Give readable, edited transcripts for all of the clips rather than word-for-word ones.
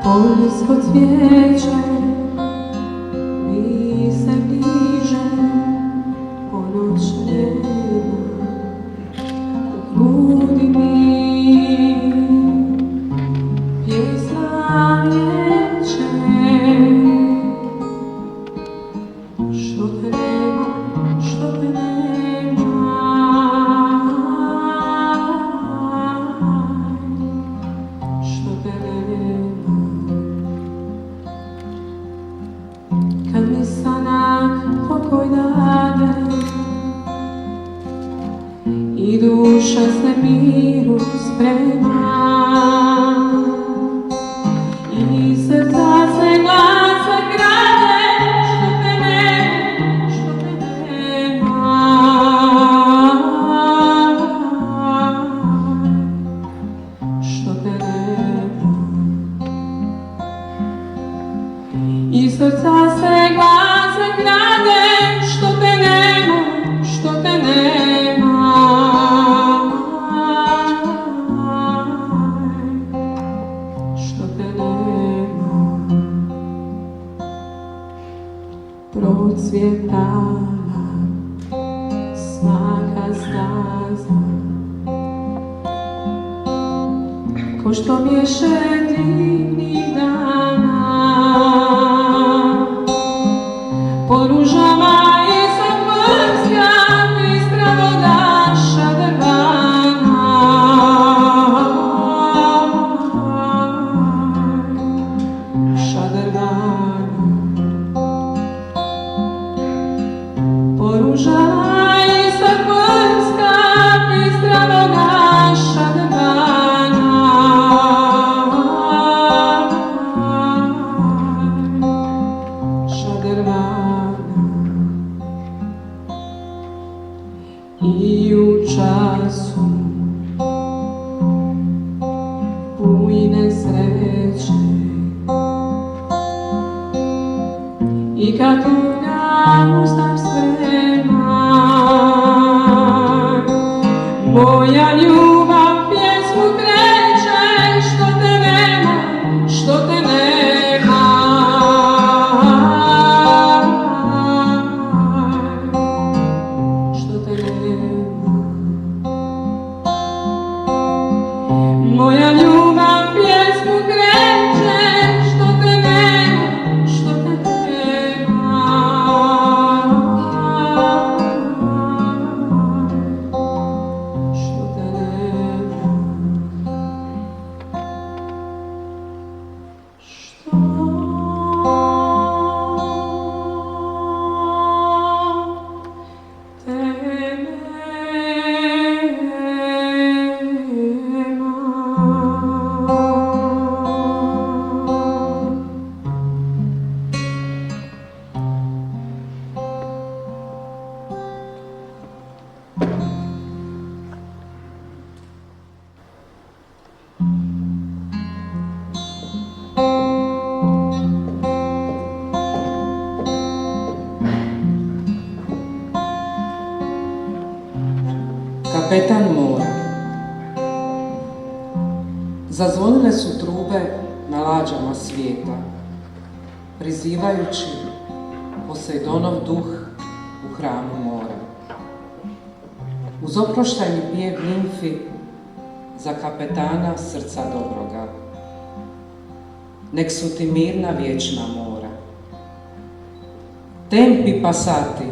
Poljsko cvijeće mi se bliže, ponoć nema u grudi mi pjesma vječe. Što te nema, što te nema, što te nema. Kad mi sanak pokoj dade i duša se miru sprema i srca se glasa grade, što te nema, što te nema, što te nema. I srca se glasa grade, što te nema, što te nema, što te nema. Procvjetala svaka staza, ko što mješe divnih dana. Po ružama iza mrska ispravoga šadrvana. Šadrvana. Po ružama iza mrska ispravoga šadrvana. Šadrvana. I u času bujne sreće i kad tuga ustav sprema, moja ljubav pjesmu kreće, što te nema, što te nema, što te nema. Moja ljubav pjesmu kreće, što te nema, što te nema, što te nema. Što Kapetan mora. Zazvonile su trube na lađama svijeta, prizivajući Posejdonov duh u hramu mora. Uz oproštajni pjev nimfi za kapetana srca dobroga. Nek su ti mirna vječna mora. Tempi passati,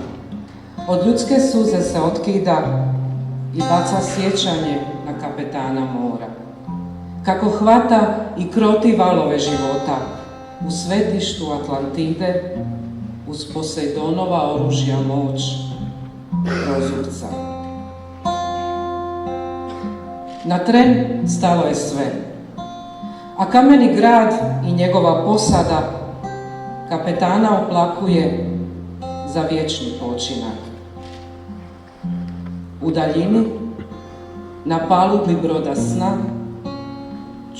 od ljudske suze se otkida i baca sjećanje na kapetana mora. Kako hvata i kroti valove života u svetištu Atlantide uz Posejdonova oružja moć prozurca. Na tren stalo je sve. A kameni grad i njegova posada kapetana oplakuje za vječni počinak. U daljini, na palubi broda sna,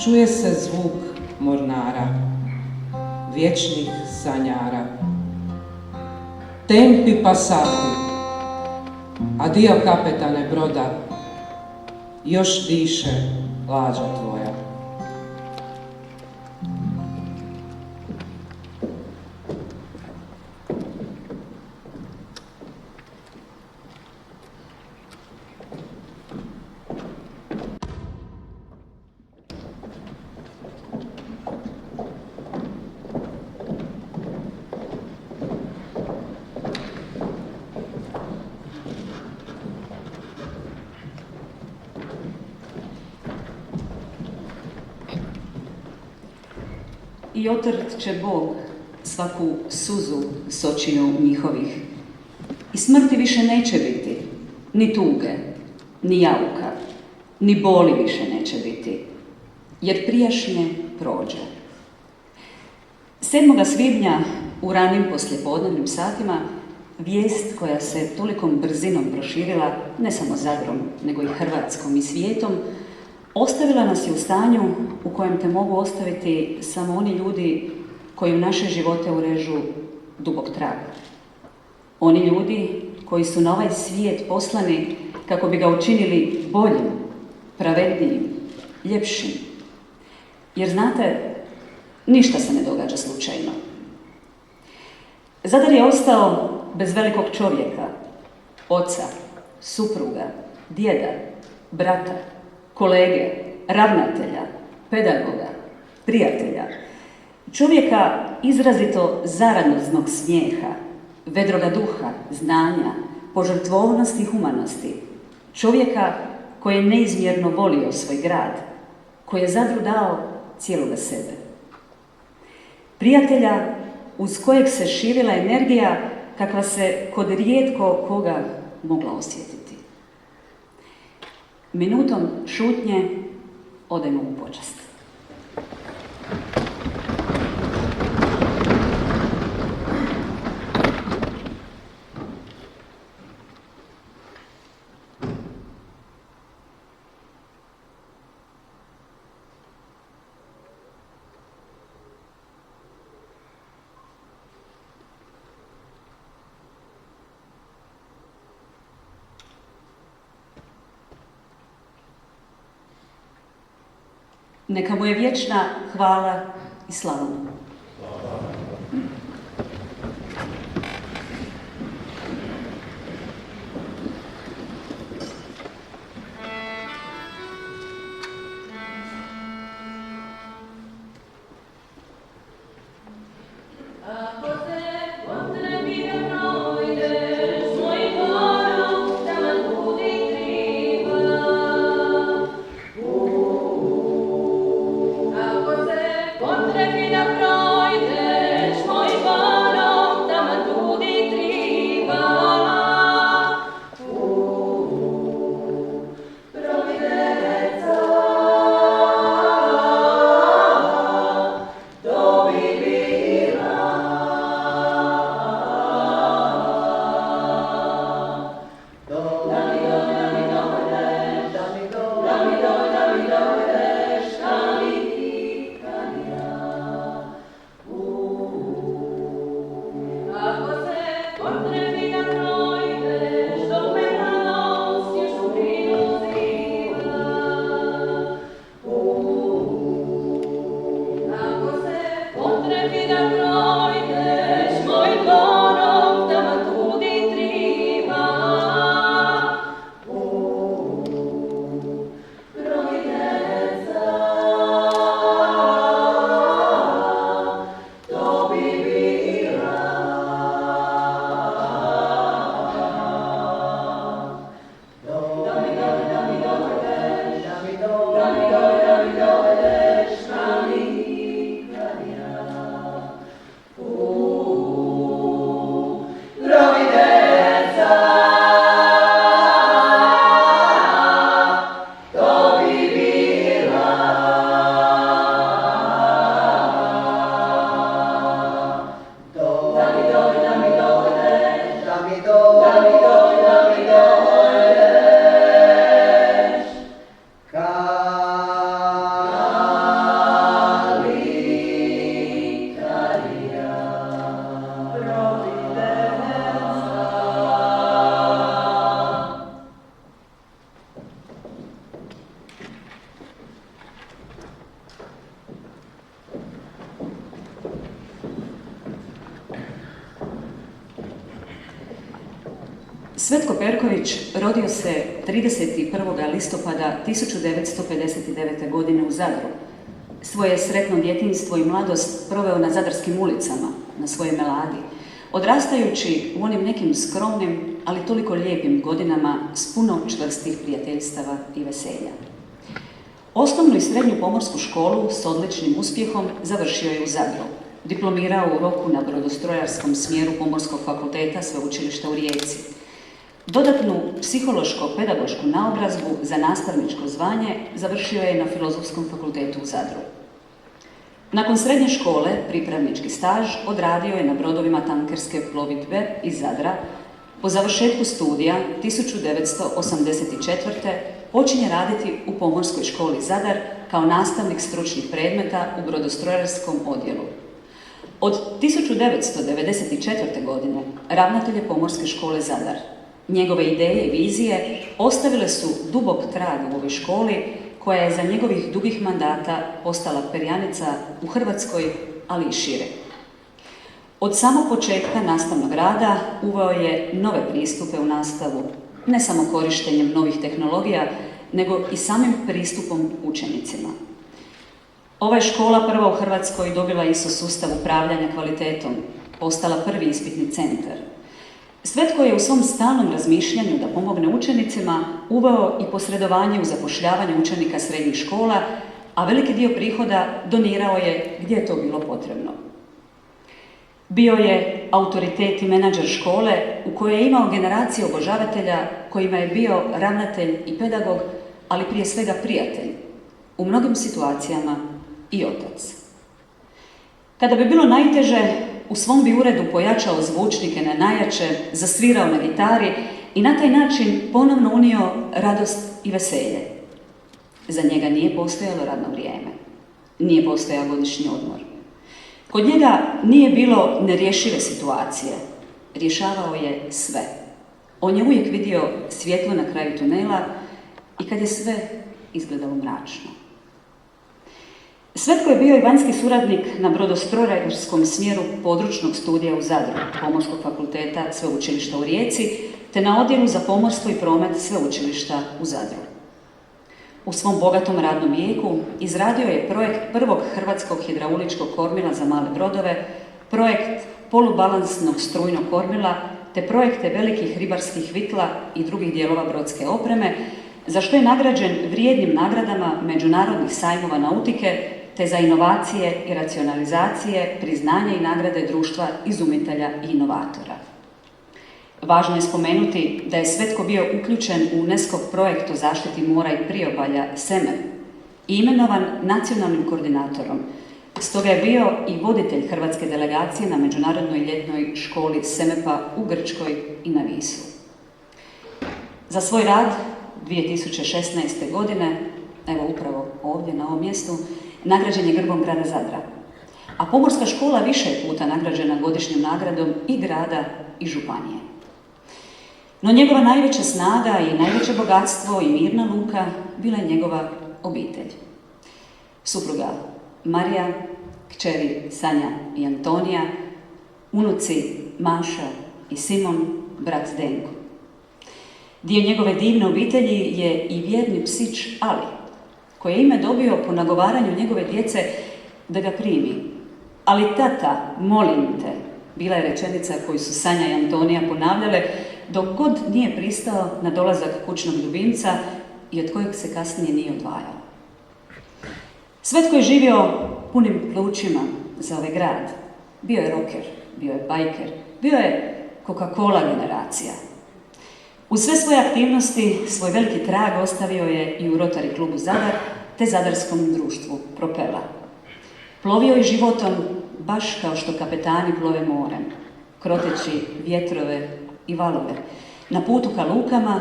čuje se zvuk mornara, vječnih sanjara. Tempi passati, adio kapetane broda, još diše lađa tvoja. I otrt će Bog svaku suzu s očiju njihovih. I smrti više neće biti, ni tuge, ni jauka, ni boli više neće biti, jer prijašnje prođe. 7. svibnja u ranim poslijepodnevnim satima vijest koja se tolikom brzinom proširila, ne samo Zadrom, nego i Hrvatskom i svijetom, ostavila nas je u stanju u kojem te mogu ostaviti samo oni ljudi koji u naše živote urežu dubok trag. Oni ljudi koji su na ovaj svijet poslani kako bi ga učinili boljim, pravednijim, ljepšim. Jer znate, ništa se ne događa slučajno. Zadar je ostao bez velikog čovjeka, oca, supruga, djeda, brata, kolege, ravnatelja, pedagoga, prijatelja, čovjeka izrazito zaradoznog smijeha, vedroga duha, znanja, požrtvovnosti i humanosti, čovjeka koji je neizmjerno volio svoj grad, koji je Zadru dao cijeloga sebe. Prijatelja uz kojeg se širila energija kakva se kod rijetko koga mogla osjetiti. Minutom šutnje odajmo mu počast. Neka mu je vječna hvala i slava. Potrebi da Svetko Perković rodio se 31. listopada 1959. godine u Zadru. Svoje sretno djetinjstvo i mladost proveo na zadarskim ulicama, na svojoj Meladi, odrastajući u onim nekim skromnim, ali toliko lijepim godinama s puno čvrstih prijateljstava i veselja. Osnovnu i srednju pomorsku školu s odličnim uspjehom završio je u Zadru. Diplomirao u roku na brodostrojarskom smjeru Pomorskog fakulteta Sveučilišta u Rijeci. Dodatnu psihološko-pedagošku naobrazbu za nastavničko zvanje završio je na Filozofskom fakultetu u Zadru. Nakon srednje škole pripravnički staž odradio je na brodovima tankerske plovidbe iz Zadra. Po završetku studija 1984. počinje raditi u Pomorskoj školi Zadar kao nastavnik stručnih predmeta u brodostrojarskom odjelu. Od 1994. godine ravnatelj je Pomorske škole Zadar. Njegove ideje i vizije ostavile su dubok trag u ovoj školi, koja je za njegovih dugih mandata postala perjanica u Hrvatskoj, ali i šire. Od samog početka nastavnog rada uveo je nove pristupe u nastavu, ne samo korištenjem novih tehnologija, nego i samim pristupom učenicima. Ova je škola prva u Hrvatskoj dobila ISO sustav upravljanja kvalitetom, postala prvi ispitni centar. Svetko je u svom stalnom razmišljanju da pomogne učenicima uveo i posredovanje u zapošljavanju učenika srednjih škola, a veliki dio prihoda donirao je gdje je to bilo potrebno. Bio je autoritet i menadžer škole u kojoj je imao generacije obožavatelja kojima je bio ravnatelj i pedagog, ali prije svega prijatelj, u mnogim situacijama i otac. Kada bi bilo najteže, u svom bi uredu pojačao zvučnike na najjače, zasvirao na gitari i na taj način ponovno unio radost i veselje. Za njega nije postojalo radno vrijeme, nije postojao godišnji odmor. Kod njega nije bilo nerješive situacije, rješavao je sve. On je uvijek vidio svjetlo na kraju tunela i kad je sve izgledalo mračno. Svetko je bio i vanjski suradnik na brodostrojarskom smjeru područnog studija u Zadru, Pomorskog fakulteta Sveučilišta u Rijeci, te na odjelu za pomorstvo i promet Sveučilišta u Zadru. U svom bogatom radnom vijeku izradio je projekt prvog hrvatskog hidrauličkog kormila za male brodove, projekt polubalansnog strujnog kormila, te projekte velikih ribarskih vitla i drugih dijelova brodske opreme, za što je nagrađen vrijednim nagradama međunarodnih sajmova nautike, te za inovacije i racionalizacije, priznanje i nagrade društva izumitelja i inovatora. Važno je spomenuti da je Svetko bio uključen u UNESCO projekt o zaštiti mora i priobalja SEMEP i imenovan nacionalnim koordinatorom. Stoga je bio i voditelj hrvatske delegacije na međunarodnoj ljetnoj školi SEMEP-a u Grčkoj i na Visu. Za svoj rad 2016. godine, evo upravo ovdje na ovom mjestu, nagrađen je grbom grada Zadra. A Pomorska škola više je puta nagrađena godišnjom nagradom i grada i županije. No njegova najveća snaga i najveće bogatstvo i mirna luka bila je njegova obitelj. Supruga Marija, kćeri Sanja i Antonija, unuci Maša i Simon, brat Denko. Dio njegove divne obitelji je i vjerni psić Ali, koji je ime dobio po nagovaranju njegove djece da ga primi. Ali tata, molim te, bila je rečenica koju su Sanja i Antonija ponavljale dok god nije pristao na dolazak kućnog ljubimca i od kojeg se kasnije nije odvajao. Svetko je živio punim plućima za ovaj grad. Bio je rocker, bio je bajker, bio je Coca-Cola generacija. Uz sve svoje aktivnosti, svoj veliki trag ostavio je i u Rotary klubu Zadar, te Zadarskom društvu Propela. Plovio je životom baš kao što kapetani plove morem, kroteći vjetrove i valove, na putu ka lukama,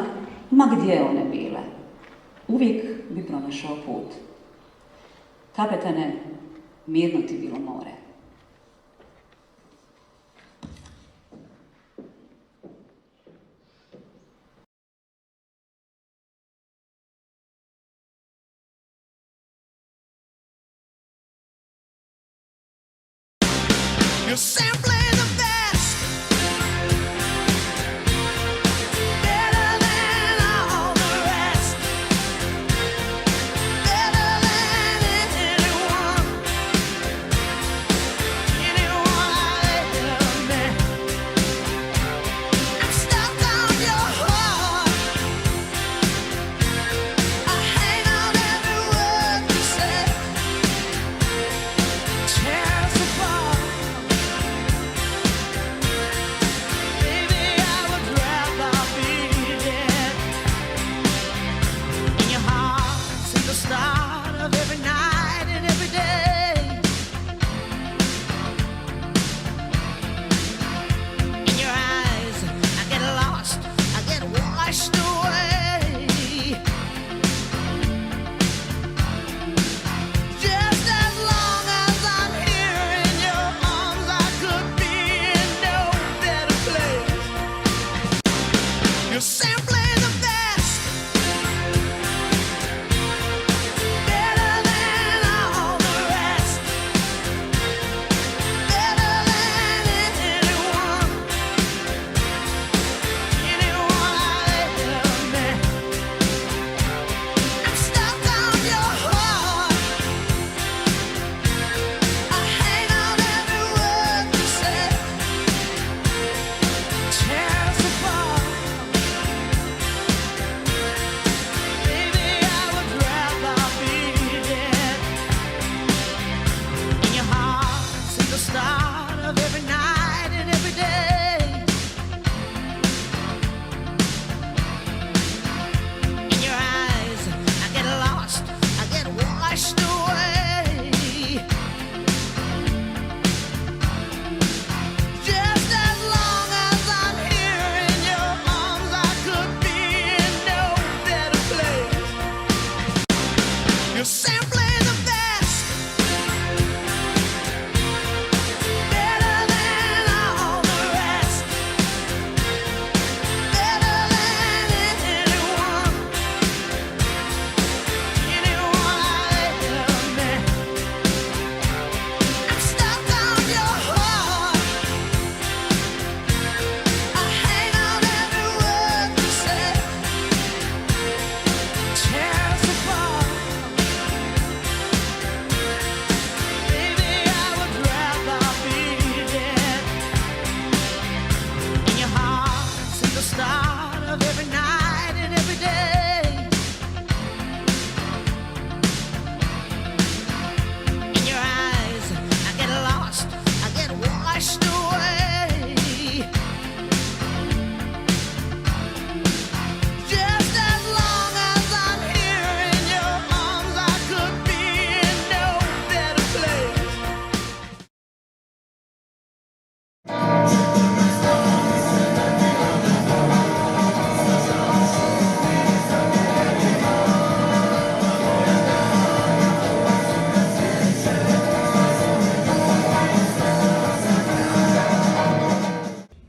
ma gdje one bile. Uvijek bi pronašao put. Kapetane, mirno ti bilo more. You're simply the best.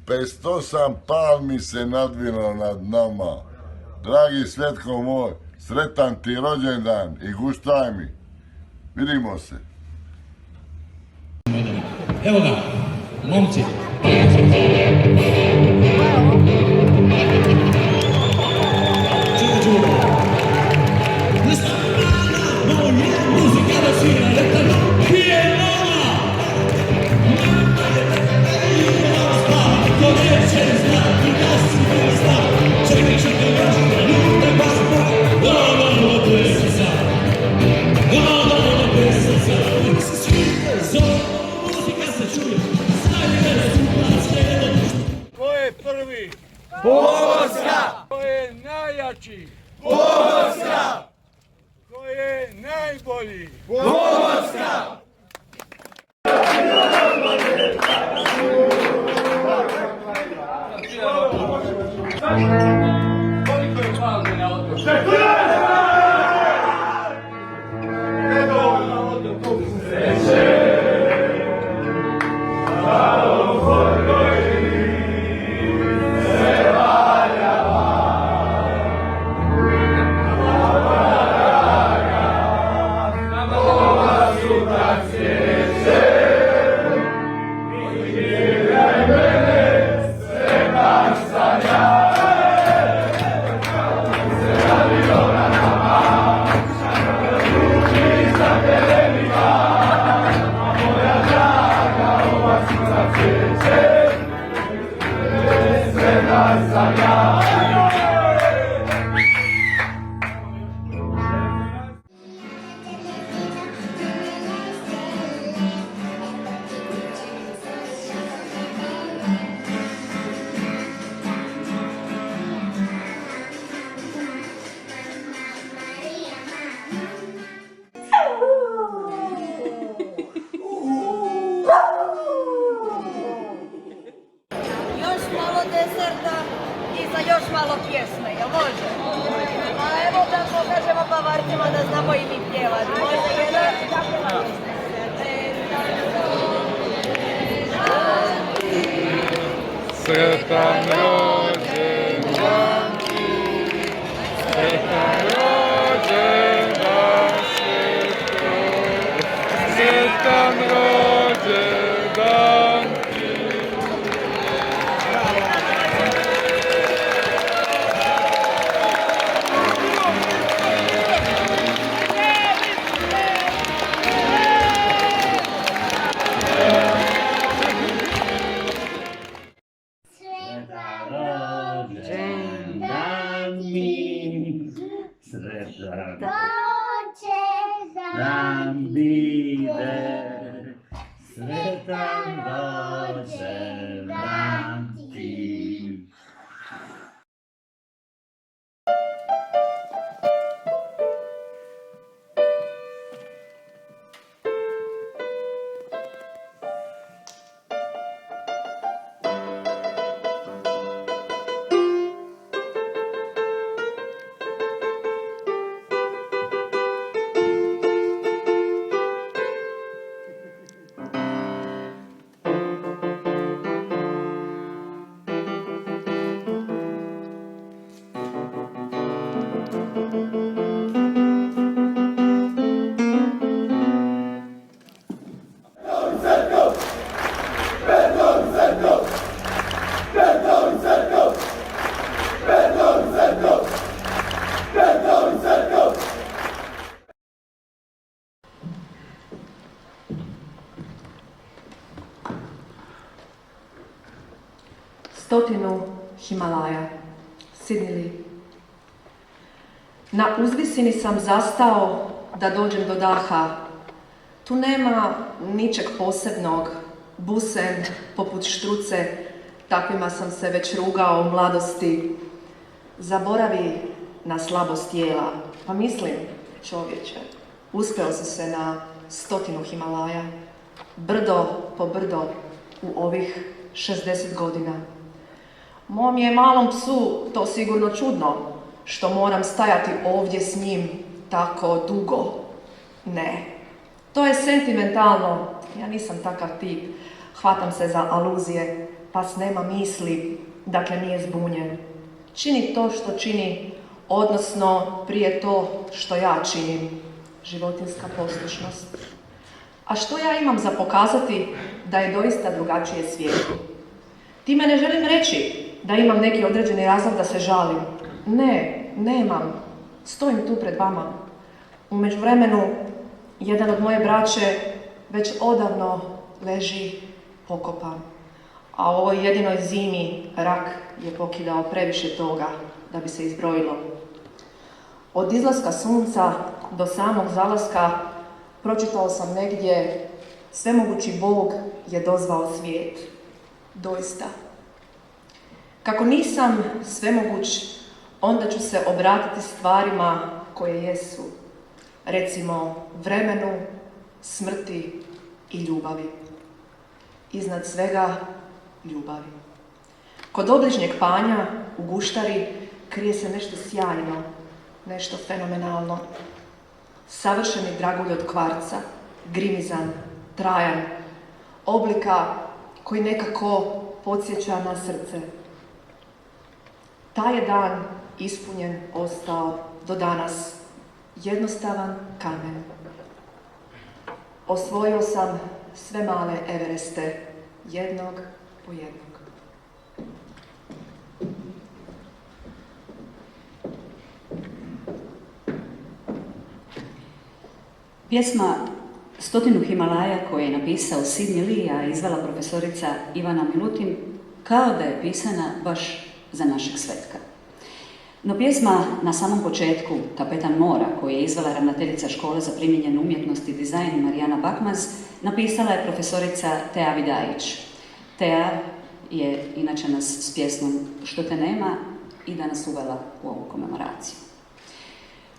58 palmi se nadvilo nad nama. Dragi Svetko moj, sretan ti rođendan i guštaj mi. Vidimo se. Evo ga, momci. Muzika da svira, letano, pije mama! Mama je tebe i ona spava, ko neće znati da si ne zna. Čekaj, još ljubne baš pravi, da plesa sad. Da plesa sad, uvijek se svije, zove, muzika se čuje, stavljene su plaske. Ko je prvi? Pomorska! Ko je najjači? Pomorska! Ko je najbolji? Pomorska! Koliko je palme na otoku? Još malo deserta i za još malo pjesme, jel može? A evo da pokažemo Bavarcima da znamo i mi pjevati. Može jedan? Sretan rođendan ti, sretan rođendan Svetko, sretan rođendan ti. Rođendan mi, sretan dan bide, sretan rođendan ti. Stotinu Himalaja, Sidnili. Na uzvisini sam zastao da dođem do daha. Tu nema ničeg posebnog, busen poput štruce, takvima sam se već rugao u mladosti. Zaboravi na slabost tijela, pa mislim, čovječe, uspeo si se na 100 Himalaja, brdo po brdo u ovih 60 godina. Mom je malom psu to sigurno čudno, što moram stajati ovdje s njim tako dugo. Ne, to je sentimentalno, ja nisam takav tip, hvatam se za aluzije, pas nema misli, dakle nije zbunjen. Čini to što čini, odnosno prije to što ja činim, životinjska poslušnost. A što ja imam za pokazati da je doista drugačije svijetu? Time ne želim reći da imam neki određeni razlog da se žalim. Ne, nemam. Stojim tu pred vama. U međuvremenu, jedan od moje braće već odavno leži pokopan. A u ovoj jedinoj zimi rak je pokidao previše toga da bi se izbrojilo. Od izlaska sunca do samog zalaska pročitao sam negdje: svemogući Bog je dozvao svijet. Doista. Kako nisam svemoguć, onda ću se obratiti stvarima koje jesu. Recimo vremenu, smrti i ljubavi. Iznad svega ljubavi. Kod obližnjeg panja u guštari krije se nešto sjajno, nešto fenomenalno. Savršeni dragulj od kvarca, grimizan, trajan, oblika koji nekako podsjeća na srce. Taj je dan ispunjen ostao do danas, jednostavan kamen. Osvojio sam sve male Evereste, jednog po jednog. Pjesma Stotinu Himalaja koju je napisao Sidney Lee, a izvala profesorica Ivana Milutin, kao da je pisana baš za našeg Svetka. No pjesma na samom početku, Kapetan mora, koju je izvala ravnateljica škole za primijenjenu umjetnost i dizajn Marijana Bakmaz, napisala je profesorica Tea Vidajić. Tea je inače nas s pjesmom Što te nema i danas uvela u ovu komemoraciju.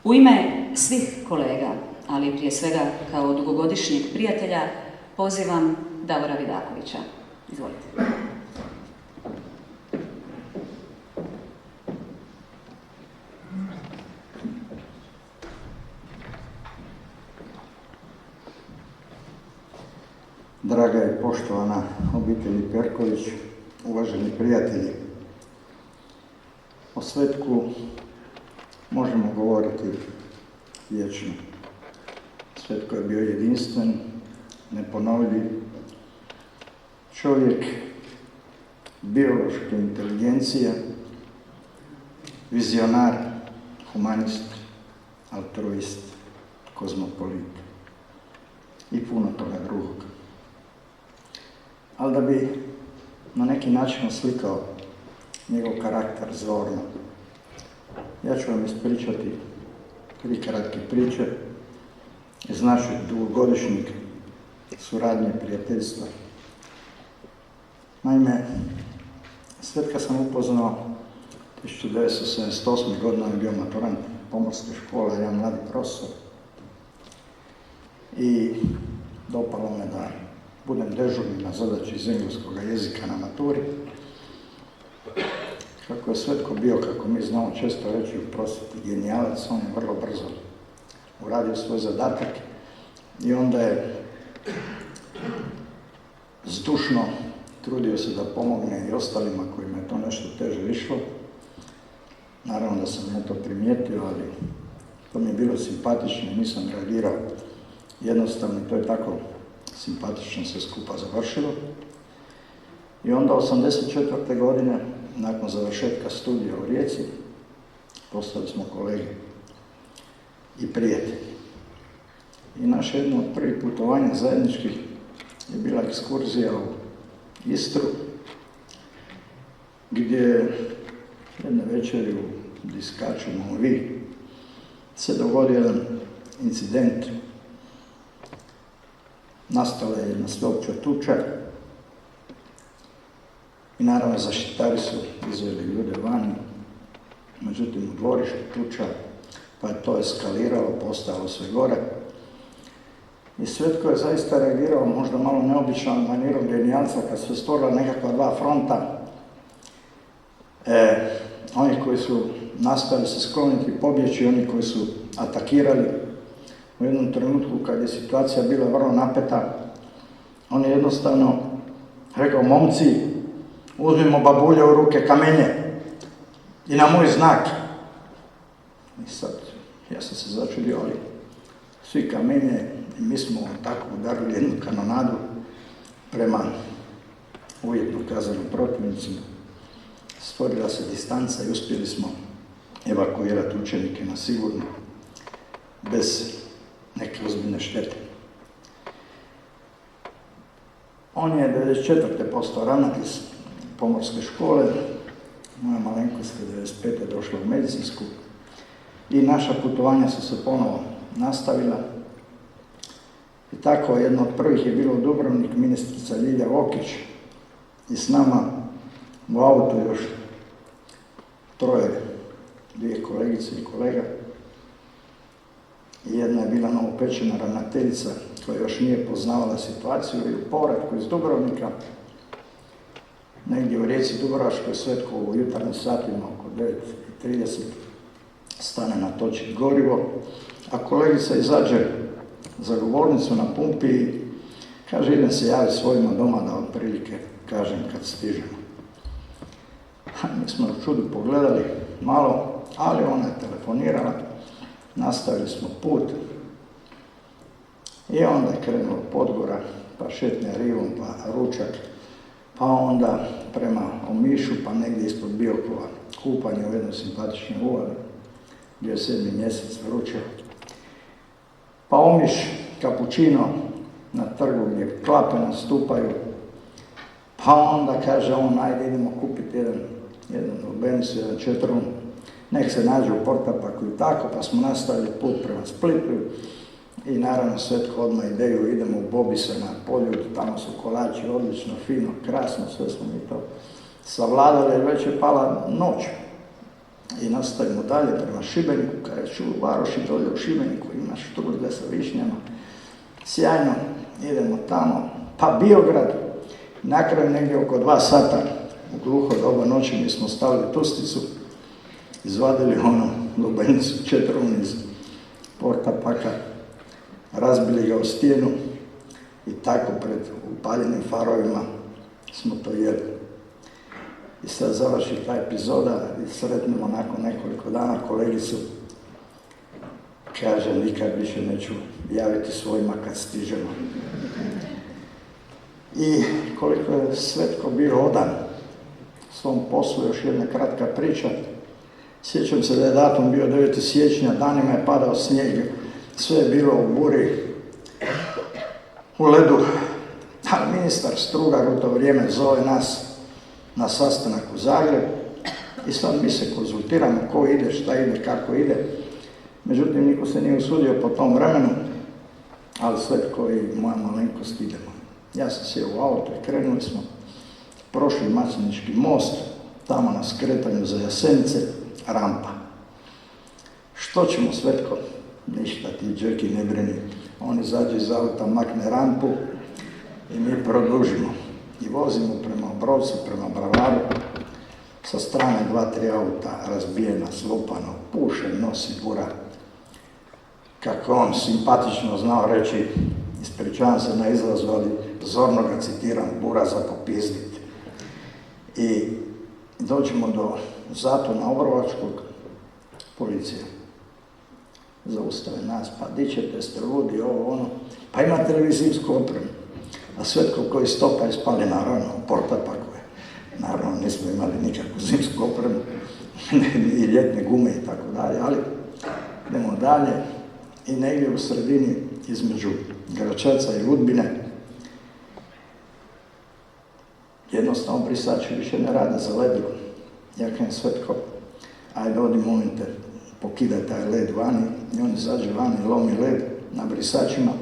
U ime svih kolega, ali prije svega kao dugogodišnjeg prijatelja, pozivam Davora Vidakovića. Izvolite. Draga i poštovana obitelji Perković, uvaženi prijatelji, o Svetku možemo govoriti vječno. Svetko je bio jedinstven, neponovljiv, čovjek biološke inteligencije, vizionar, humanist, altruist, kozmopolit i puno toga drugog. Ali da bi na neki način oslikao njegov karakter zorno, ja ću vam ispričati 3 kratke priče iz našeg dugogodišnjeg suradnje i prijateljstva. Naime, Svetka sam upoznao 1978. godine, on je bio maturant pomorske škole, jedan mladi profesor. I dopalo me da budem dežurni na zadaći iz engleskog jezika na maturi. Kako je Svetko bio, kako mi znamo često reći u prosvjeti, genijalac, on je vrlo brzo uradio svoj zadatak i onda je zdušno trudio se da pomogne i ostalima kojima je to nešto teže išlo. Naravno da sam ja to primijetio, ali to mi je bilo simpatično i nisam reagirao. Jednostavno, to je tako simpatično se skupa završilo. I onda 1984. godine, nakon završetka studija u Rijeci, postali smo kolege i prijatelji. I naše jedno od prvih putovanja zajedničkih je bila ekskurzija u Istru, gdje jedne večeri u Diskaču Movi se dogodio jedan incident. Nastala je jedna sveopća tuča i naravno zaštitari su izveli ljude van, međutim u dvorištu tuča, pa je to eskaliralo, postalo sve gore. I Svetko je zaista reagirao možda malo neobičnom manirom genijalca kad se stvorila nekakva 2 fronta. Oni koji su nastavili se skloniti i pobjeći, oni koji su atakirali. U jednom trenutku kad je situacija bila vrlo napeta, on je jednostavno rekao: momci, uzmimo babulje u ruke kamenje i na moj znak. I sad, ja sam se začudio, ali svi kamenje i mi smo tako udarili jednu kanonadu prema uvjetno kazanim protivnicima. Stvorila se distanca i uspjeli smo evakuirati učenike na sigurno, bez neke ozbiljne štete. On je 1994. postao ravnatelj pomorske škole, moja malenkost je 1995. došla u medicinsku i naša putovanja su se ponovo nastavila. I tako jedno od prvih je bilo Dubrovnik, ministrica Ljilja Vokić i s nama u autu još troje, dvije kolegice i kolega. Jedna je bila novopečena ravnateljica koja još nije poznavala situaciju i u povratku iz Dubrovnika, negdje u rijeci Dubrovačkoj Svetko u jutarnjim satima oko 9:30 stane natočiti gorivo, a kolegica izađe za govornicu na pumpi i kaže idem se javiti svojima doma da otprilike kažem kad stižemo. Mi smo u čudu pogledali malo, ali ona je telefonirala, nastavili smo put i onda je krenulo Podgora, pa šetnja rivom, pa Ručak, pa onda prema Omišu, pa negdje ispod Biokova, kupanje u jednoj simpatičnoj uvali, bio je 7. mjesec vruće, pa Omiš, kapućino na trgu gdje klape nastupaju, pa onda kaže on, ajde idemo kupiti jedan lubenicu, jedan četrun, nek se nađe u Portapaku i tako, pa smo nastavili put prema Splitu i naravno Svetko odmah ideju, idemo u Bobise na Poljud, tamo su kolači, odlično, fino, krasno, sve smo mi to savladali, jer već je pala noć. I nastavimo dalje prema Šibeniku, kada ću u Varoši, dolje u Šibeniku, ima štrudle sa višnjama, sjajno, idemo tamo, pa Biograd, na kraju negdje oko 2 sata, u gluho doba noći mi smo stavili tusticu, izvadili onu lubenicu četrun iz Portapaka, razbili ga u stijenu i tako pred upaljenim farovima smo to jeli. I sad završi ta epizoda i sretnemo nakon nekoliko dana kolegicu, kaže nikad više neću javiti svojima kad stižemo. I koliko je Svetko bio odan svom poslu, još jedna kratka priča. Sjećam se da je datum bio 9. siječnja, danima je padao snijeg, sve je bilo u buri, u ledu. A ministar Strugar u to vrijeme zove nas na sastanak u Zagreb i sad mi se konzultiramo ko ide, šta ide, kako ide. Međutim, niko se nije usudio po tom vremenu, ali Svetko i moja malenkost idemo. Ja sam sjeo u auto i krenuli smo, prošli Maslenički most, tamo na skretanju za Jasenice, rampa. Što ćemo, Svetko? Ništa, ti džeki ne brini. On izađe iz auta, makne rampu i mi produžimo. I vozimo prema Obrovcu, prema Bravaru, sa strane 2-3 auta, razbijena, slupano, puše, nosi bura. Kako on simpatično znao reći, ispričavam se na izrazu, ali zorno ga citiram, bura za popizdit. I dođemo do Zatona Obrovačkog, policija zaustave nas, pa di ćete, ste ludi, ovo, ono, pa ima televizijsku opremu. A Svetko koji stopa ispali naravno u Portapakove. Naravno nismo imali nikakvu zimsku opremu, ni ljetne gume i tako dalje, ali idemo dalje i negdje u sredini između Gračaca i Udbine jednostavno brisači više ne rade za ledu. Ja kažem Svetko, ajde odi molim te, pokidaj taj led vani i on izađe vani, lomi led na brisačima.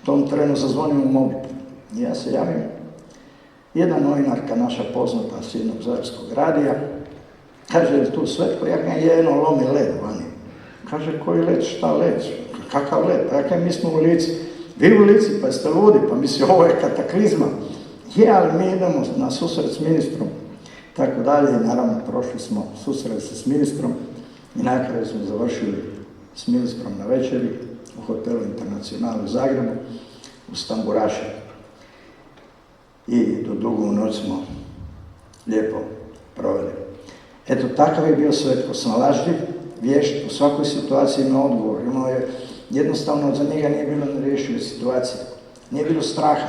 U tom trenu zazvonim u mobitel. I ja se javim, jedna novinarka naša poznata s jednog zagorskog radija, kaže, je li tu Svetko? Ja kažem, jedno lomi led vani. Kaže, koji led, šta led? Kakav led? Pa ja kažem, mi smo u Lici. Vi u Lici, pa jeste ludi, pa mislim, ovo je kataklizma. Je, ali mi idemo na susret s ministrom, tako dalje, i naravno prošli smo susret s ministrom i na kraju smo završili s ministrom na večeri u hotelu Internacional u Zagrebu, u Stamburaši. I do dugo u noć smo lijepo proveli. Eto, takav je bio Svetko, snalažljiv, vješt, u svakoj situaciji imao odgovor. Imao je, jednostavno za njega nije bilo nerješive situacije. Nije bilo straha.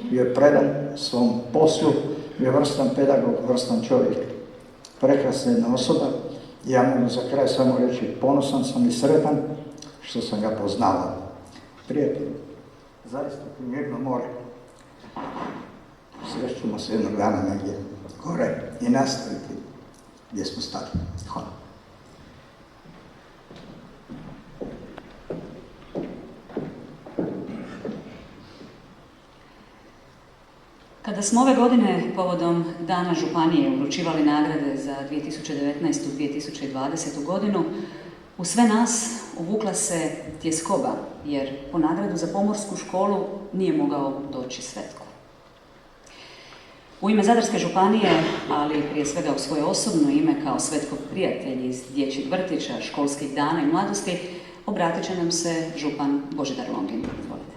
Bio je predan svom poslu, bio je vrstan pedagog, vrstan čovjek. Prekrasna jedna osoba. Ja mogu za kraj samo reći, ponosan sam i sretan što sam ga poznala. Prijatelj, zaista primjerno more. Srećemo se jednog dana negdje gore i nastaviti gdje smo stali. Hvala. Kada smo ove godine povodom Dana županije uručivali nagrade za 2019. i 2020. godinu, u sve nas uvukla se tjeskoba, jer po nagradu za pomorsku školu nije mogao doći Svetko. U ime Zadarske županije, ali prije svega u svoje osobno ime kao Svetkov prijatelj iz dječjeg vrtića, školskih dana i mladosti, obratit će nam se župan Božidar Longin. Izvolite.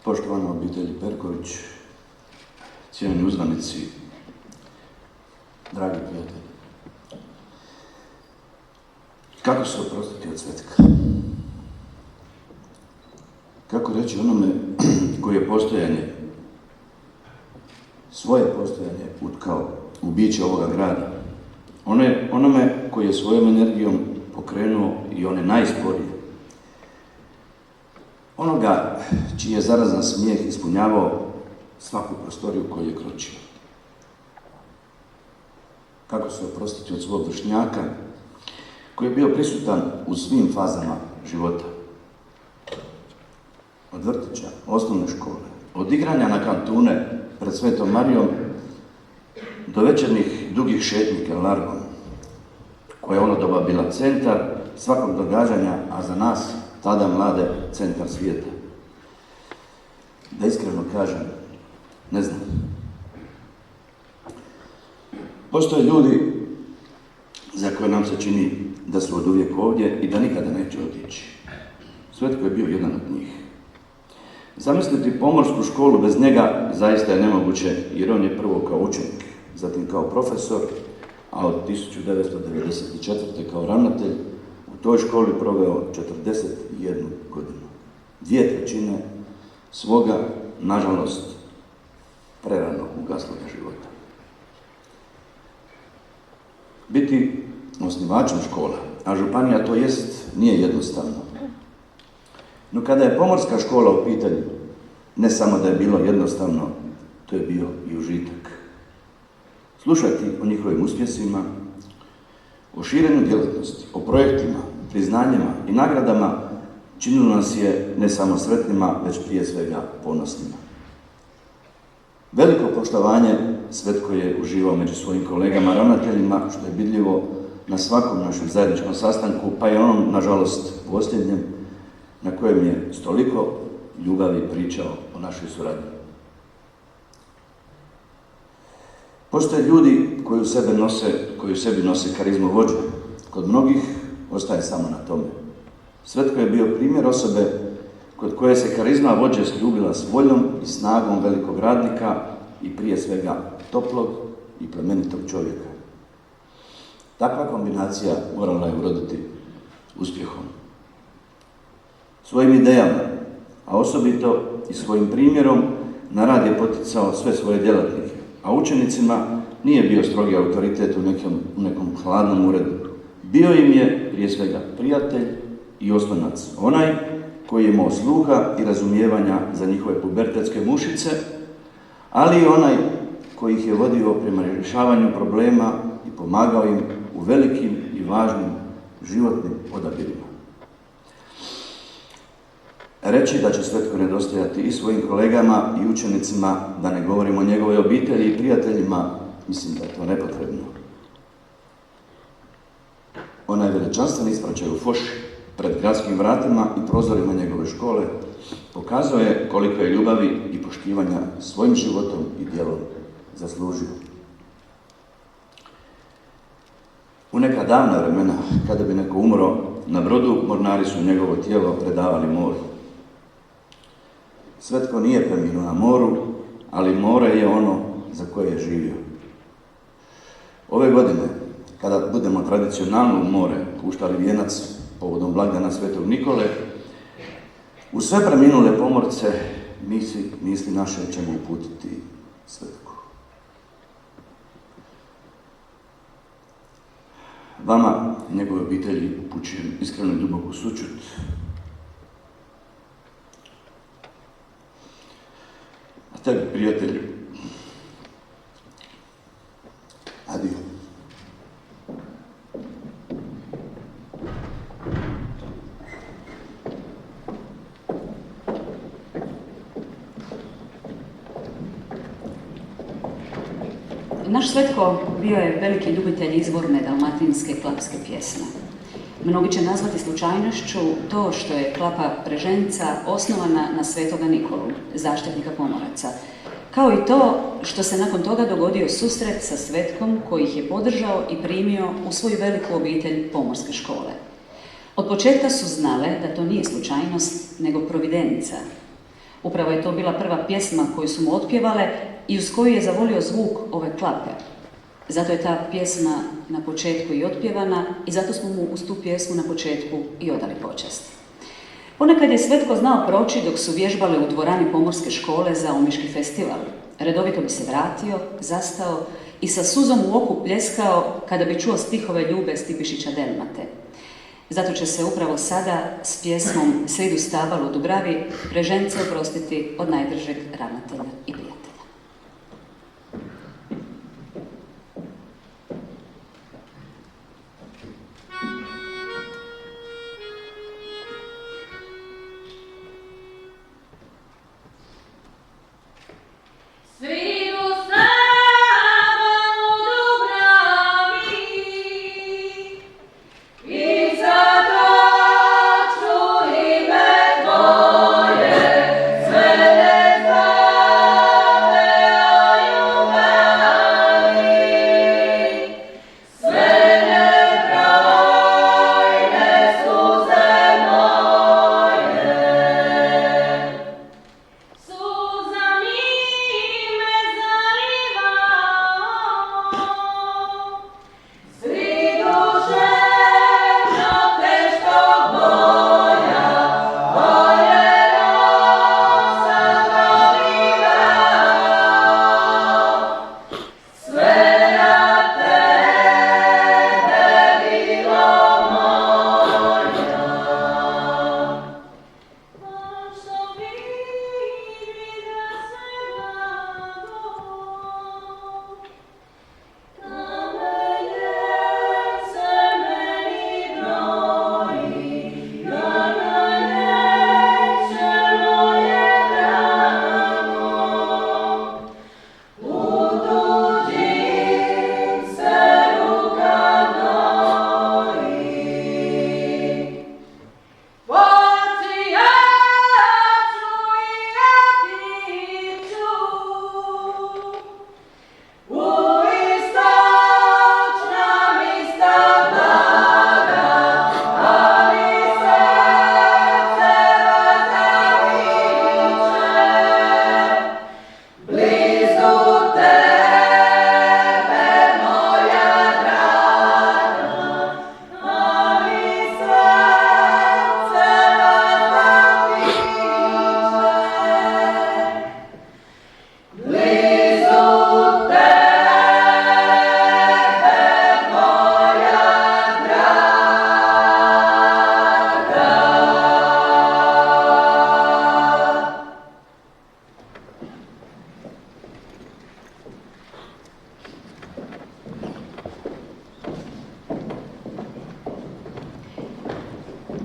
Poštovana obitelji Perković, cijenjeni uzvanici, dragi prijatelji. Kako se oprostiti od Svetka? Kako reći onome koji je postojanje, svoje postojanje utkao u biće ovoga grada? Onome koji je svojom energijom pokrenuo i one najsporije. Onoga čiji je zarazan smijeh ispunjavao svaku prostoriju koju je kročio. Kako se oprostiti od svog vršnjaka koji je bio prisutan u svim fazama života. Od vrtića, osnovne škole, od igranja na kantune pred Svetom Marijom do večernjih dugih šetnji Largom, koja je ono doba bila centar svakog događanja, a za nas, tada mlade, centar svijeta. Da iskreno kažem, ne znam. Postoje ljudi za koje nam se čini da su od uvijek ovdje i da nikada neće otići. Svetko je bio jedan od njih. Zamisliti pomorsku školu bez njega zaista je nemoguće, jer on je prvo kao učenik, zatim kao profesor, a od 1994. kao ravnatelj u toj školi proveo 41 godinu. 2/3 svoga, nažalost, prerano ugasloga života. Biti osnivačem škola, a županija to jest, nije jednostavno. No kada je pomorska škola u pitanju, ne samo da je bilo jednostavno, to je bio i užitak. Slušati o njihovim uspjesima, o širenju djelatnosti, o projektima, priznanjima i nagradama činilo nas je ne samo sretnima, već prije svega ponosnima. Veliko poštovanje Svetko je uživao među svojim kolegama ravnateljima, što je vidljivo na svakom našem zajedničkom sastanku, pa je onom, nažalost, posljednjem, na kojem je s toliko ljubavi pričao o našoj suradnji. Postoje ljudi koji u sebi nose karizmu vođe. Kod mnogih ostaje samo na tome. Svetko je bio primjer osobe kod koje se karizma vođe sljubila s voljom i snagom velikog radnika i prije svega toplog i plemenitog čovjeka. Takva kombinacija morala je uroditi uspjehom. Svojim idejama, a osobito i svojim primjerom, na rad je poticao sve svoje djelatnike, a učenicima nije bio strogi autoritet u nekom hladnom uredu. Bio im je prije svega prijatelj i oslonac, onaj koji je imao sluha i razumijevanja za njihove pubertetske mušice, ali i onaj koji ih je vodio prema rješavanju problema i pomagao im u velikim i važnim životnim odabirima. Reći da će Svetko nedostajati i svojim kolegama i učenicima, da ne govorimo o njegovoj obitelji i prijateljima, mislim da je to nepotrebno. Onaj veličanstveni ispraćaj u Foši, pred gradskim vratima i prozorima njegove škole, Pokazao je koliko je ljubavi i poštivanja svojim životom i djelom zaslužio. U neka davna vremena, kada bi neko umro na brodu, mornari su njegovo tijelo predavali moru. Svetko nije preminuo na moru, ali more je ono za koje je živio. Ove godine, kada budemo tradicionalno u more puštali vijenac povodom blagdana Svetog Nikole, u sve preminule pomorce misli naše ćemo uputiti Svetku. Vama i njegove obitelji upućujem iskrenu i duboku sućut. A tebi, prijatelju, adio. Naš Svetko bio je veliki ljubitelj izvorne dalmatinske klapske pjesme. Mnogi će nazvati slučajnošću to što je klapa Preženca osnovana na Svetoga Nikolu, zaštitnika pomoraca, kao i to što se nakon toga dogodio susret sa Svetkom koji ih je podržao i primio u svoju veliku obitelj pomorske škole. Od početka su znale da to nije slučajnost, nego providenica. Upravo je to bila prva pjesma koju su mu otpjevale i uz koju je zavolio zvuk ove klape. Zato je ta pjesma na početku i otpjevana i zato smo mu uz tu pjesmu na početku i odali počast. Ponekad je Svetko znao proći dok su vježbale u dvorani pomorske škole za Omiški festival. Redovito bi se vratio, zastao i sa suzom u oku pljeskao kada bi čuo stihove Ljube Stipišića Delmate. Zato će se upravo sada s pjesmom Svidu Stabalo u Dubravi Prežence oprostiti od najdražeg ravnatelja i prijatelja.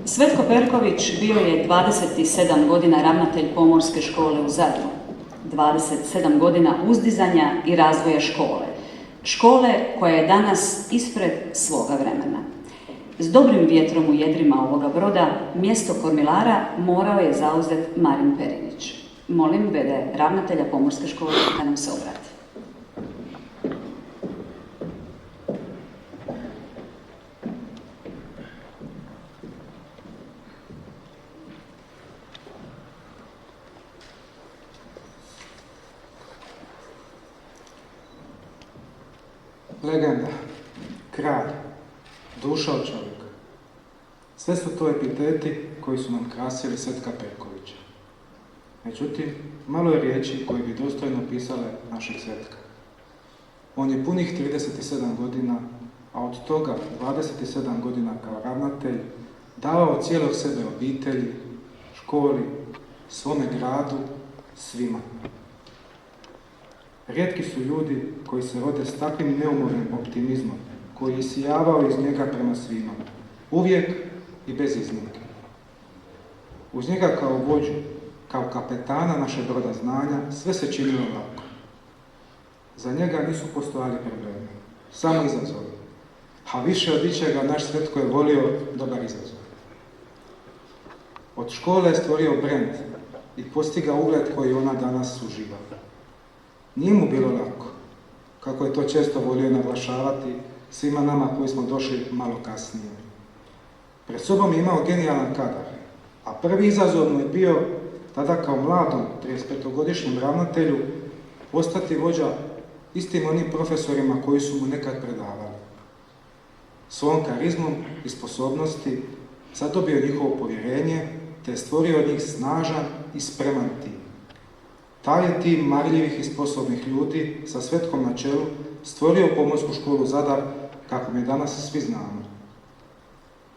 Svetko Perković bio je 27 godina ravnatelj pomorske škole u Zadru, 27 godina uzdizanja i razvoja škole. Škole koja je danas ispred svoga vremena. S dobrim vjetrom u jedrima ovoga broda, mjesto kormilara morao je zauzeti Marin Perinić. Molim v.d. ravnatelja Pomorske škole da nam se obrati. Legenda, kralj, duša od čovjeka. Sve su to epiteti koji su nam krasili Svetka Perkovića. Međutim, malo je riječi koje bi dostojno pisale našeg Svetka. On je punih 37 godina, a od toga 27 godina kao ravnatelj davao cijelog sebe obitelji, školi, svome gradu, svima. Rijetki su ljudi koji se rode s takvim neumornim optimizmom, koji je isijavao iz njega prema svima, uvijek i bez iznimke. Uz njega kao vođu, kao kapetana našeg broda znanja, sve se činilo lako. Za njega nisu postojali problemi, samo izazovi. A više od ičega naš Svetko je volio dobar izazov. Od škole je stvorio brend i postigao ugled koji ona danas uživa. Nije mu bilo lako, kako je to često volio naglašavati svima nama koji smo došli malo kasnije. Pred sobom je imao genijalan kadar, a prvi izazov mu je bio tada kao mladom 35-godišnjem ravnatelju postati vođa istim onim profesorima koji su mu nekad predavali. Svojom karizmom i sposobnosti zadobio njihovo povjerenje te je stvorio od njih snažan i spreman tim. Taj je tim marljivih i sposobnih ljudi sa Svetkom na čelu stvorio Pomorsku školu Zadar kako mi danas svi znamo.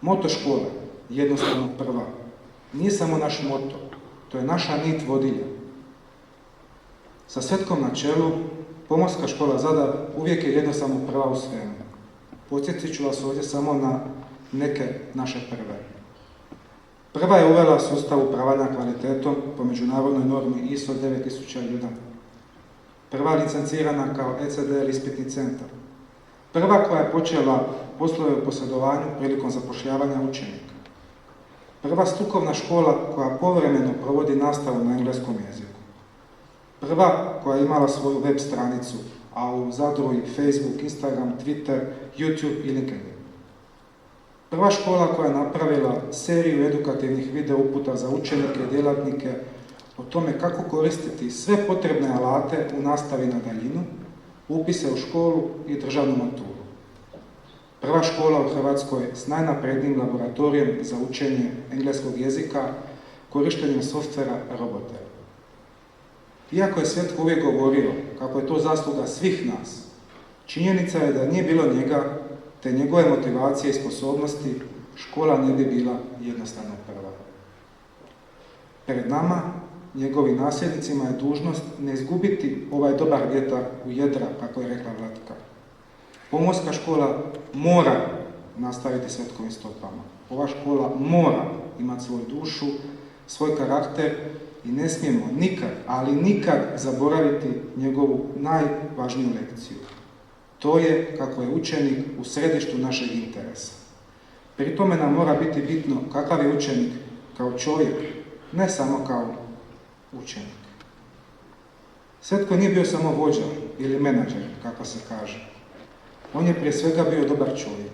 Moto škole, jednostavno prva, nije samo naš moto, to je naša nit vodilja. Sa Svetkom na čelu, Pomorska škola Zadar uvijek je jednostavno prva u svemu. Podsjetit ću vas ovdje samo na neke naše prve. Prva je uvela sustav upravljanja kvalitetom po međunarodnoj normi ISO 9001. Prva licencirana kao ECDL ispitni centar. Prva koja je počela poslove u posredovanju prilikom zapošljavanja učenika. Prva strukovna škola koja povremeno provodi nastavu na engleskom jeziku. Prva koja je imala svoju web stranicu, a u Zadru i Facebook, Instagram, Twitter, YouTube i LinkedIn. Prva škola koja je napravila seriju edukativnih video uputa za učenike i djelatnike o tome kako koristiti sve potrebne alate u nastavi na daljinu, upise u školu i državnu maturu. Prva škola u Hrvatskoj s najnaprednijim laboratorijem za učenje engleskog jezika, korištenjem softvera Roboter. Iako je Svetko uvijek govorio kako je to zasluga svih nas, činjenica je da nije bilo njega te njegove motivacije i sposobnosti, škola ne bi bila jednostavno prva. Pred nama, njegovim nasljednicima, je dužnost ne izgubiti ovaj dobar vjetar u jedra, kako je rekla Vlatka. Pomorska škola mora nastaviti Svetkovim stopama. Ova škola mora imati svoju dušu, svoj karakter i ne smijemo nikad, ali nikad zaboraviti njegovu najvažniju lekciju. To je kako je učenik u središtu našeg interesa. Pri tome nam mora biti bitno kakav je učenik kao čovjek, ne samo kao učenik. Svetko nije bio samo vođa ili menadžer, kako se kaže. On je prije svega bio dobar čovjek.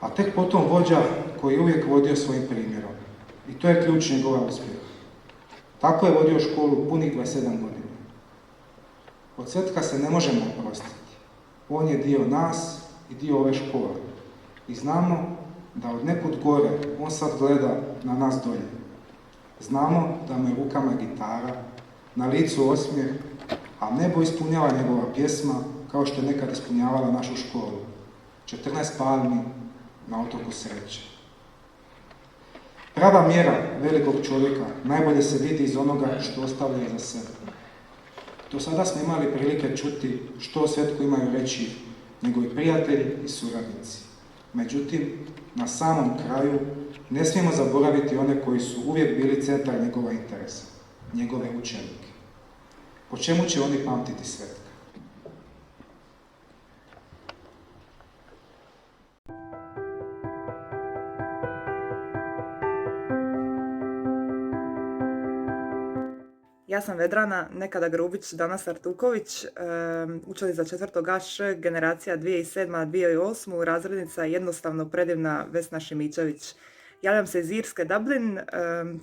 A tek potom vođa koji je uvijek vodio svojim primjerom. I to je ključ njegova uspjeha. Tako je vodio školu punih 27 godina. Od Svetka se ne možemo oprostiti. On je dio nas i dio ove škole. I znamo da od nekud gore on sad gleda na nas dolje. Znamo da mu je rukama gitara, na licu osmijeh, a nebo ispunjava njegova pjesma kao što je nekad ispunjavala našu školu. 14 palmi na otoku sreće. Prava mjera velikog čovjeka najbolje se vidi iz onoga što ostavlja iza sebe. Do sada smo imali prilike čuti što o Svetku imaju reći njegovi prijatelji i suradnici. Međutim, na samom kraju ne smijemo zaboraviti one koji su uvijek bili centar njegova interesa, njegove učenike. Po čemu će oni pamtiti Svetka? Ja sam Vedrana, nekada Grubić, danas Artuković, učenica 4. Š, generacija 2007-2008, razrednica jednostavno predivna Vesna Šimičević. Javljam se iz Irske, Dublin.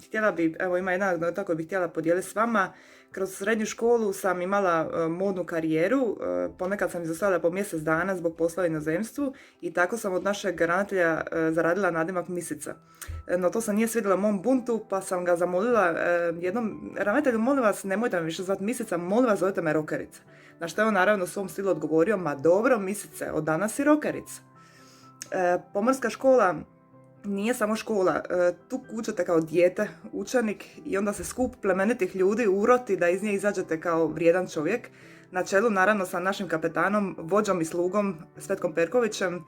Htjela bi, evo ima jedna anegdota koju bih htjela podijeliti s vama. Kroz srednju školu sam imala modnu karijeru, ponekad sam izostavila po mjesec dana zbog posla u inozemstvu i tako sam od našeg ravnatelja zaradila nadimak Misica. No to se nije svidjelo mom buntu, pa sam ga zamolila jednom, ravnatelju, molim vas, nemojte me više zvati Misica, molim vas, zovite me Rokerica. Na što je on naravno u svom stilu odgovorio, ma dobro Misice, od danas si Rokerica. Pomorska škola nije samo škola, tu kućete kao dijete, učenik i onda se skup plemenitih ljudi uroti da iz nje izađete kao vrijedan čovjek. Na čelu naravno sa našim kapetanom, vođom i slugom Svetkom Perkovićem.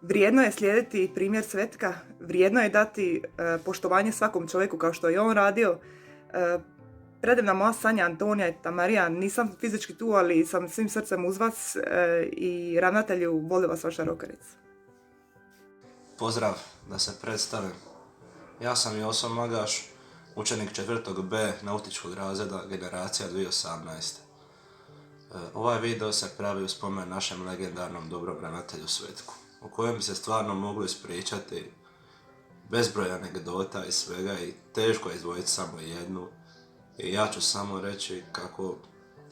Vrijedno je slijediti primjer Svetka, vrijedno je dati poštovanje svakom čovjeku kao što je on radio. Predivna moja Sanja, Antonija i Tamarija, nisam fizički tu, ali sam svim srcem uz vas i ravnatelju, voli vas vaša Rokerica. Pozdrav, da se predstavim. Ja sam Joso Magaš, učenik 4. B nautičkog razreda generacija 2018. Ovaj video se pravi u spomen našem legendarnom dobrom ravnatelju Svetku, o kojem bi se stvarno moglo ispričati bezbroj anegdota i svega i teško je izdvojiti samo jednu. I ja ću samo reći kako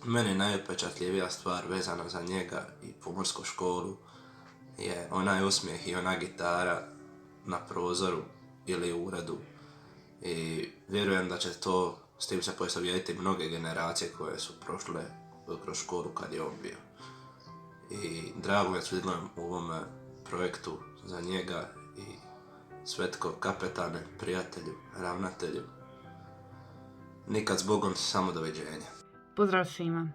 meni najupečatljivija stvar vezana za njega i pomorsku školu je onaj osmijeh i ona gitara na prozoru ili u uredu. I vjerujem da će to s tim se poistovjetiti mnoge generacije koje su prošle kroz školu kad je on bio. I drago je sudjelujem u ovom projektu za njega i Svetko, kapetane, prijatelju, ravnatelju. Nikad s Bogom, samo doviđenja. Pozdrav svima.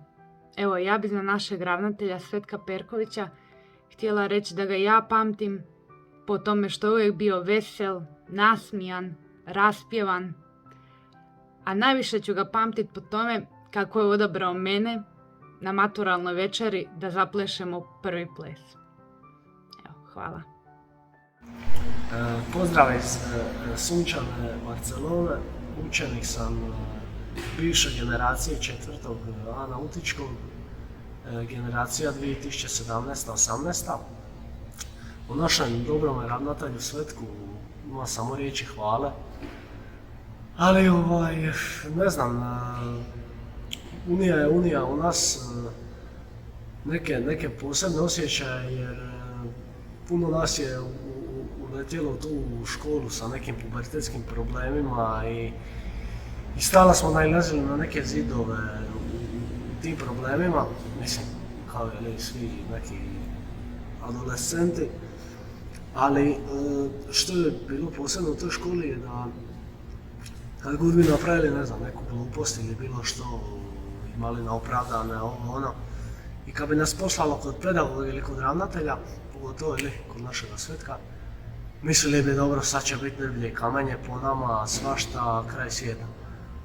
Evo, ja bi za našeg ravnatelja Svetka Perkovića htjela reći da ga ja pamtim po tome što je uvijek bio vesel, nasmijan, raspjevan, a najviše ću ga pamtiti po tome kako je odabrao mene na maturalnoj večeri da zaplešemo prvi ples. Evo, hvala. Pozdrav iz sunčane Barcelone, učenik sam bivše generacije 4. A nautičkog, generacija 2017-18. U našem dobrom ravnatelju Svetku ima samo riječi hvale, ali ne znam, Unija je Unija u nas, neke posebne osjećaje jer puno nas je uletjelo tu u školu sa nekim pubertetskim problemima i stalno smo nailazili na neke zidove u tim problemima, mislim, kao i svi neki adolescenti, ali što je bilo posebno u toj školi je da kad god bi napravili, ne znam, neku glupost ili bilo što, imali neopravdane ono, i kad bi nas poslalo kod pedagoga ili kod ravnatelja, pogotovo ili kod našega Svetka, mislili bi dobro, sad će biti neblje kamenje po nama, svašta, kraj svijeta.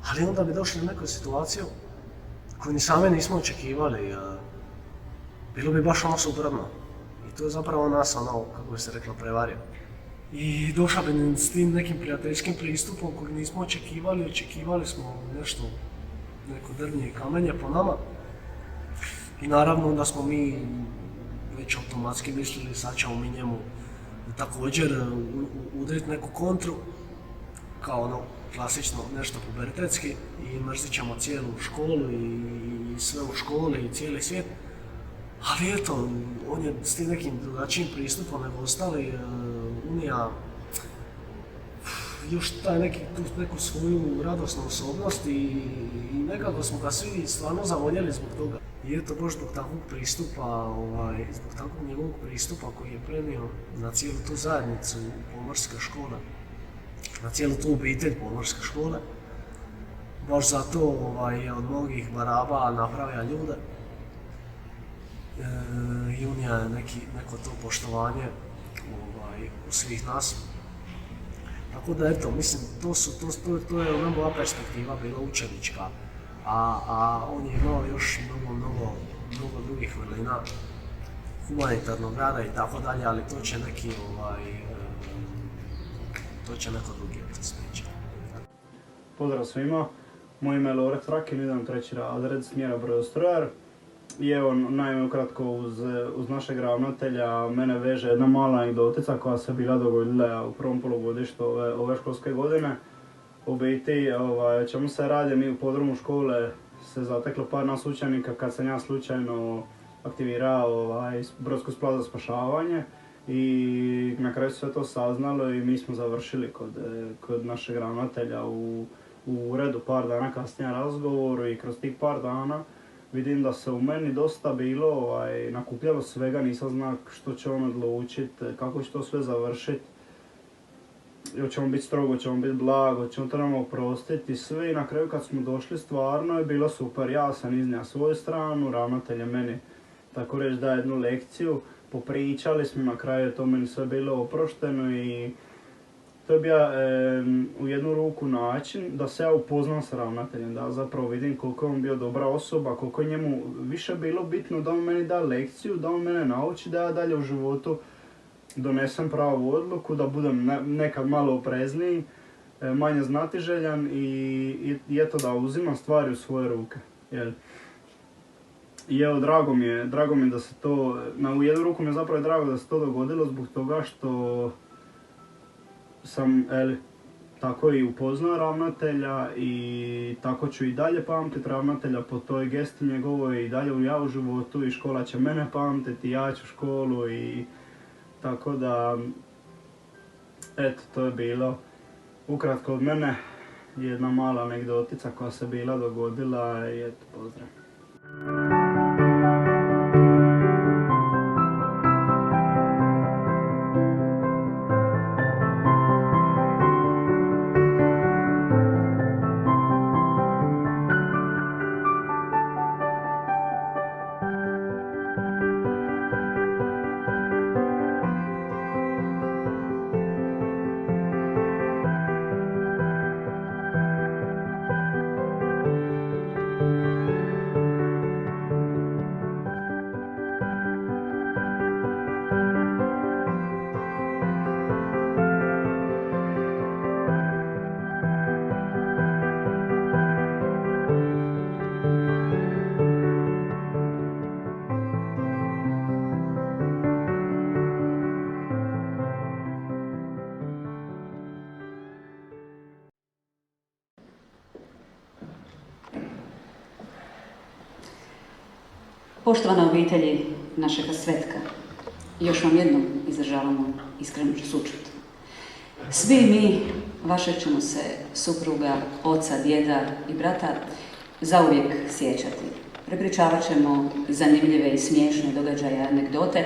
Ali onda bi došli u neku situaciju koju ni sami nismo očekivali, bilo bi baš ono suprotno. I to je zapravo nas, kako bi se reklo, prevario. I došla bi s tim nekim prijateljskim pristupom kojeg nismo očekivali smo nešto, neko drvnje i kamenje po nama. I naravno onda smo mi već automatski mislili sad ćemo mi njemu također udriti neku kontru, kao klasično nešto pubertetski i mrzit ćemo cijelu školu i sve u školi i cijeli svijet. Ali eto, on je s tim nekim drugačijim pristupom nego ostali, Unija još neku svoju radosnu osobnost i nekako smo ga svi stvarno zavoljeli zbog toga. I eto, baš zbog takvog pristupa, zbog takvog njegovog pristupa koji je prenio na cijelu tu zajednicu pomorske škole, na cijelu tu obitelj pomorske škole, baš zato je od mnogih baraba napravio ljude. I Unija je neko to poštovanje u svih nas. Tako da eto, mislim, to je ona moja perspektiva bila učenička, a on je imao još mnogo drugih vrlina humanitarnog rada i tako dalje, ali to će neko drugi pričati. Pozdrav svima, Moje ime je Lore Trakin, idem 3. razred smjera brojostrojar. I evo, naime ukratko uz našeg ravnatelja mene veže jedna mala anegdotica koja se bila dogodila u prvom polugodištu ove školske godine. U biti, čemu se radi, mi u podrumu škole se zateklo par nas učenika kad sam ja slučajno aktivirao brodsku splat za spašavanje i na kraju sve to saznalo i mi smo završili kod našeg ravnatelja u uredu par dana kasnije razgovoru i kroz tih par dana vidim da se u meni dosta bilo nakupljalo svega, nisam znao što će on odlučiti, kako će to sve završiti. Hoće on biti strogo, hoće on biti blago, hoće on to nam oprostiti i sve i na kraju kad smo došli stvarno je bilo super. Ja sam iznio svoju stranu, ravnatelj je meni tako reći da jednu lekciju, popričali smo, na kraju je to meni sve bilo oprošteno i to je bio u jednu ruku način da se ja upoznam s ravnateljem, da zapravo vidim koliko je on bio dobra osoba, koliko je njemu više bilo bitno da on meni da lekciju, da on mene nauči da ja dalje u životu donesem pravu odluku, da budem nekad malo oprezniji, manje znatiželjan i eto da uzimam stvari u svoje ruke. I evo, drago mi je da se to, u jednu ruku mi je zapravo drago da se to dogodilo zbog toga što sam tako i upoznao ravnatelja i tako ću i dalje pamtiti ravnatelja po toj gesti njegovoj i dalje ja u životu i škola će mene pamtiti, ja ću školu i tako da, eto, to je bilo ukratko od mene jedna mala anegdotica koja se bila dogodila i eto, pozdrav. Poštovana obitelji našega Svetka, još vam jednom izražavamo iskrenu sućut. Svi mi, vašeg ćemo se supruga, oca, djeda i brata zauvijek sjećati. Prepričavat ćemo zanimljive i smiješne događaje, anegdote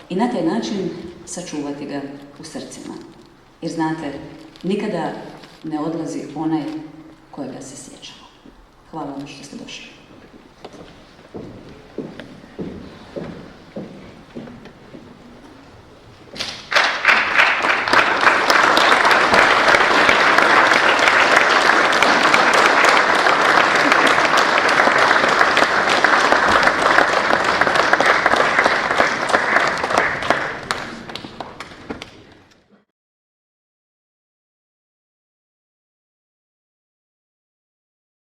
i na taj način sačuvati ga u srcima. Jer znate, nikada ne odlazi onaj kojega se sjećamo. Hvala vam što ste došli.